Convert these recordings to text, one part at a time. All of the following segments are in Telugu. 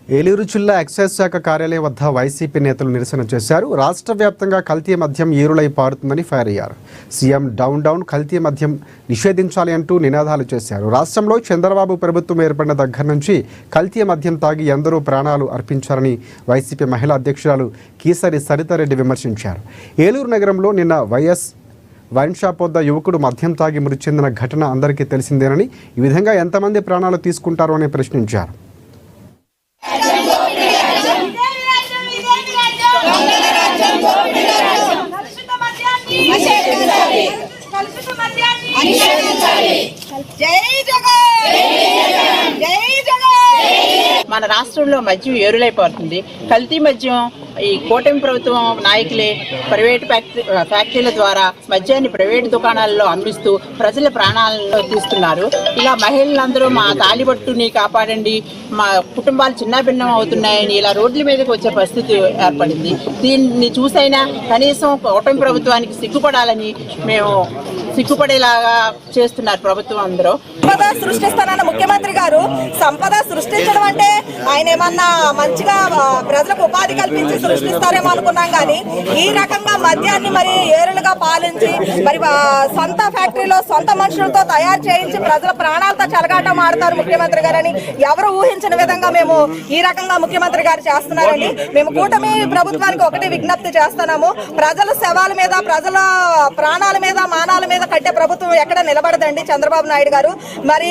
ఏలూరు జిల్లా ఎక్సైజ్ శాఖ కార్యాలయం వద్ద వైసీపీ నేతలు నిరసన చేశారు. రాష్ట్ర వ్యాప్తంగా కల్తీ మద్యం ఏరులై పారుతుందని ఫైర్ అయ్యారు. సీఎం డౌన్ కల్తీ మద్యం నిషేధించాలి అంటూ నినాదాలు చేశారు. రాష్ట్రంలో చంద్రబాబు ప్రభుత్వం ఏర్పడిన దగ్గర నుంచి కల్తీ మద్యం తాగి ఎందరో ప్రాణాలు అర్పించారని వైసీపీ మహిళా అధ్యక్షురాలు కీసరి సరితారెడ్డి విమర్శించారు. ఏలూరు నగరంలో నిన్న వైఎస్ వైన్ షాప్ వద్ద యువకుడు మద్యం తాగి మృతి చెందిన ఘటన అందరికీ తెలిసిందేనని, ఈ విధంగా ఎంతమంది ప్రాణాలు తీసుకుంటారో అని ప్రశ్నించారు. మన రాష్ట్రంలో మద్యం ఏరులైపోతుంది. కల్తీ మద్యం ఈ కూటమి ప్రభుత్వం నాయకులే ప్రైవేటు ఫ్యాక్టరీల ద్వారా మద్యాన్ని ప్రైవేటు దుకాణాల్లో అమ్మిస్తూ ప్రజల ప్రాణాలను తీస్తున్నారు. ఇలా మహిళలందరూ మా తాలిబట్టుని కాపాడండి, మా కుటుంబాలు చిన్నాభిన్నం అవుతున్నాయని ఇలా రోడ్ల మీదకి వచ్చే పరిస్థితి ఏర్పడింది. దీన్ని చూసైనా కనీసం కూటమి ప్రభుత్వానికి సిగ్గుపడాలని మేము సిగ్గుపడేలాగా చేస్తున్నారు ప్రభుత్వం. అందరూ సంపద సృష్టిస్తానన్న ముఖ్యమంత్రి గారు సంపద సృష్టించడం అంటే ఆయన ఏమన్నా మంచిగా ప్రజలకు ఉపాధి కల్పించి సృష్టిస్తారేమో అనుకున్నాం, కానీ ఈ రకంగా మద్యాన్ని మరి ఏరులుగా పాలించి మరి సొంత ఫ్యాక్టరీలో సొంత మనుషులతో తయారు చేయించి ప్రజల ప్రాణాలతో చెలగాటం ఆడతారు ముఖ్యమంత్రి గారని ఎవరు ఊహించిన విధంగా మేము ఈ రకంగా ముఖ్యమంత్రి గారు చేస్తున్నారని మేము కూటమి ప్రభుత్వానికి ఒకటి విజ్ఞప్తి చేస్తున్నాము. ప్రజల శవాల మీద, ప్రజల ప్రాణాల మీద, మానాల మీద కట్టే ప్రభుత్వం ఎక్కడ నిలబడదండి చంద్రబాబు నాయుడు గారు. మరి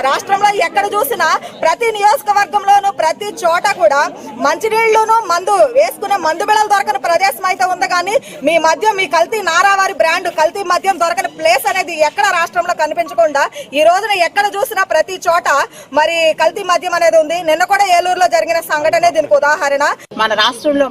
రాష్ట్రంలో ఎక్కడ చూసినా ప్రతి నియోజకవర్గంలోనూ ప్రతి చోట కూడా మంచినీళ్లను మందు వేసుకునే మందు బిళ్ళలు దొరకని ప్రదేశం అయితే ఉంది, కానీ మీ మద్యం, మీ కల్తీ నారావారి బ్రాండ్ కల్తీ మద్యం దొరకని ప్లేస్ అనేది ఎక్కడ రాష్ట్రంలో కనిపించకుండా ఈ రోజున ఎక్కడ చూసినా ప్రతి చోట మరి కల్తీ మద్యం అనేది ఉంది. నిన్న కూడా ఏలూరులో జరిగిన సంఘటనే దీనికి ఉదాహరణ. మన రాష్ట్రంలో